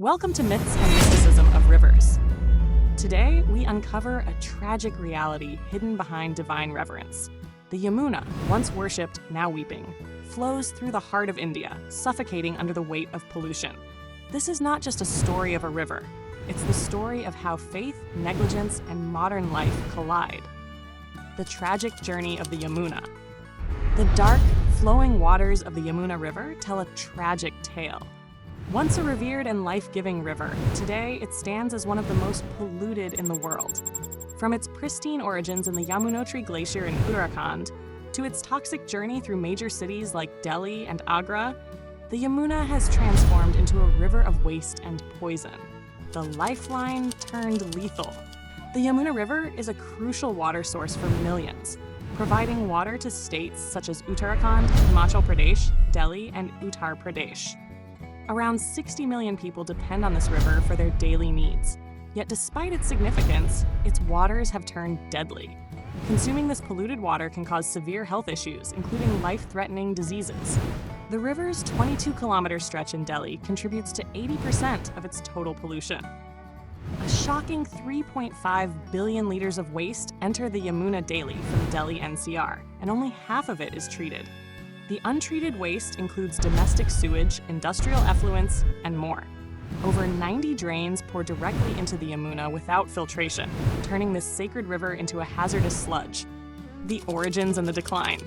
Welcome to Myths and Mysticism of Rivers. Today, we uncover a tragic reality hidden behind divine reverence. The Yamuna, once worshipped, now weeping, flows through the heart of India, suffocating under the weight of pollution. This is not just a story of a river. It's the story of how faith, negligence, and modern life collide. The tragic journey of the Yamuna. The dark, flowing waters of the Yamuna River tell a tragic tale. Once a revered and life-giving river, today it stands as one of the most polluted in the world. From its pristine origins in the Yamuna Glacier in Uttarakhand to its toxic journey through major cities like Delhi and Agra, the Yamuna has transformed into a river of waste and poison. The lifeline turned lethal. The Yamuna River is a crucial water source for millions, providing water to states such as Uttarakhand, Himachal Pradesh, Delhi, and Uttar Pradesh. Around 60 million people depend on this river for their daily needs. Yet despite its significance, its waters have turned deadly. Consuming this polluted water can cause severe health issues, including life-threatening diseases. The river's 22-kilometer stretch in Delhi contributes to 80% of its total pollution. A shocking 3.5 billion liters of waste enter the Yamuna daily from Delhi NCR, and only half of it is treated. The untreated waste includes domestic sewage, industrial effluents, and more. Over 90 drains pour directly into the Yamuna without filtration, turning this sacred river into a hazardous sludge. The origins and the decline.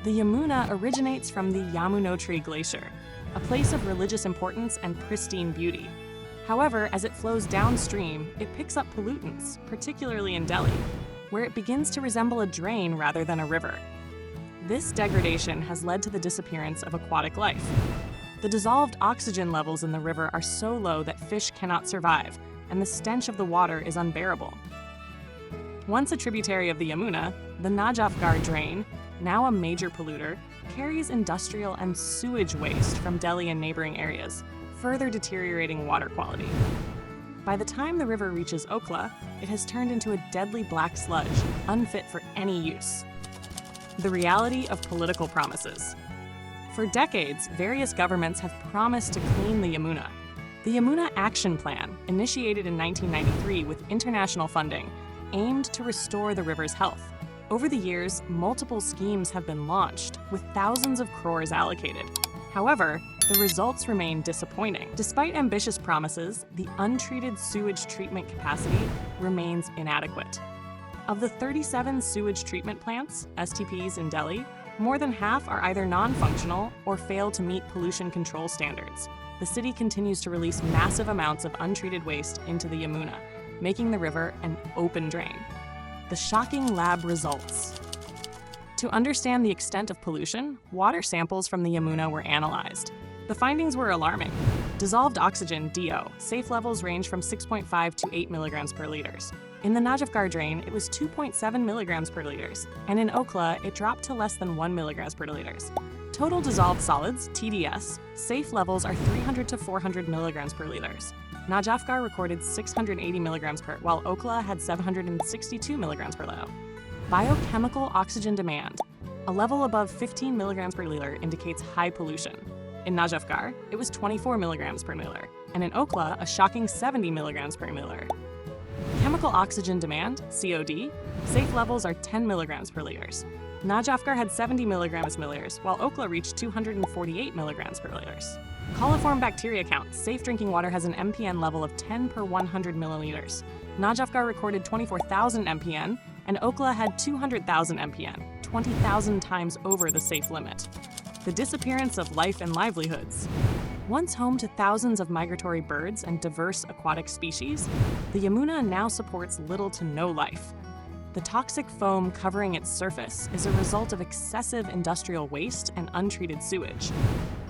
The Yamuna originates from the Yamuna Glacier, a place of religious importance and pristine beauty. However, as it flows downstream, it picks up pollutants, particularly in Delhi, where it begins to resemble a drain rather than a river. This degradation has led to the disappearance of aquatic life. The dissolved oxygen levels in the river are so low that fish cannot survive, and the stench of the water is unbearable. Once a tributary of the Yamuna, the Najafgarh drain, now a major polluter, carries industrial and sewage waste from Delhi and neighboring areas, further deteriorating water quality. By the time the river reaches Okhla, it has turned into a deadly black sludge, unfit for any use. The reality of political promises. For decades, various governments have promised to clean the Yamuna. The Yamuna Action Plan, initiated in 1993 with international funding, aimed to restore the river's health. Over the years, multiple schemes have been launched, with thousands of crores allocated. However, the results remain disappointing. Despite ambitious promises, the untreated sewage treatment capacity remains inadequate. Of the 37 sewage treatment plants, STPs, in Delhi, more than half are either non-functional or fail to meet pollution control standards. The city continues to release massive amounts of untreated waste into the Yamuna, making the river an open drain. The shocking lab results. To understand the extent of pollution, water samples from the Yamuna were analyzed. The findings were alarming. Dissolved oxygen, DO, safe levels range from 6.5 to 8 milligrams per liters. In the Najafgarh drain, it was 2.7 milligrams per liters, and in Okhla, it dropped to less than 1 milligrams per liters. Total dissolved solids, TDS, safe levels are 300 to 400 milligrams per liters. Najafgarh recorded 680 milligrams per, while Okhla had 762 milligrams per liter. Biochemical oxygen demand. A level above 15 milligrams per liter indicates high pollution. In Najafgarh, it was 24 milligrams per liter, and in Okhla, a shocking 70 milligrams per liter. Chemical oxygen demand, COD, safe levels are 10 milligrams per liters. Najafgarh had 70 milligrams per liters, while Okhla reached 248 milligrams per liters. Coliform bacteria count, safe drinking water has an MPN level of 10 per 100 milliliters. Najafgarh recorded 24,000 MPN, and Okhla had 200,000 MPN, 20,000 times over the safe limit. The disappearance of life and livelihoods. Once home to thousands of migratory birds and diverse aquatic species, the Yamuna now supports little to no life. The toxic foam covering its surface is a result of excessive industrial waste and untreated sewage.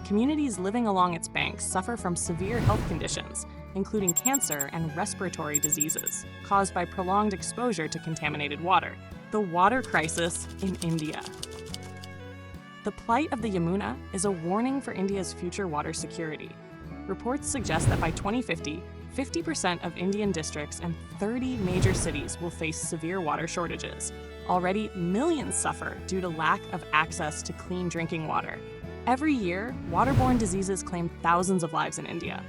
Communities living along its banks suffer from severe health conditions, including cancer and respiratory diseases, caused by prolonged exposure to contaminated water. The water crisis in India. The plight of the Yamuna is a warning for India's future water security. Reports suggest that by 2050, 50% of Indian districts and 30 major cities will face severe water shortages. Already, millions suffer due to lack of access to clean drinking water. Every year, waterborne diseases claim thousands of lives in India.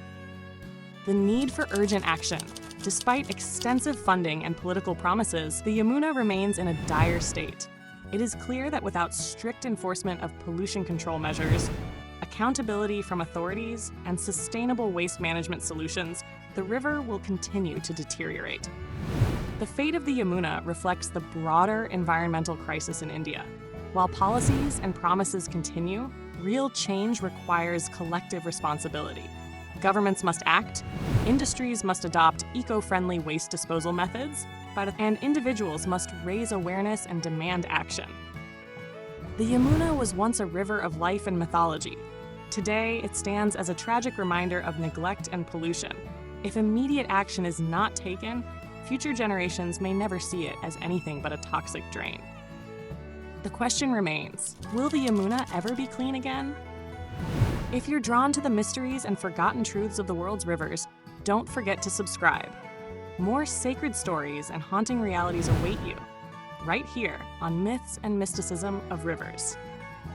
The need for urgent action. Despite extensive funding and political promises, the Yamuna remains in a dire state. It is clear that without strict enforcement of pollution control measures, accountability from authorities, and sustainable waste management solutions, the river will continue to deteriorate. The fate of the Yamuna reflects the broader environmental crisis in India. While policies and promises continue, real change requires collective responsibility. Governments must act, industries must adopt eco-friendly waste disposal methods, and individuals must raise awareness and demand action. The Yamuna was once a river of life and mythology. Today, it stands as a tragic reminder of neglect and pollution. If immediate action is not taken, future generations may never see it as anything but a toxic drain. The question remains, will the Yamuna ever be clean again? If you're drawn to the mysteries and forgotten truths of the world's rivers, don't forget to subscribe. More sacred stories and haunting realities await you, right here on Myths and Mysticism of Rivers.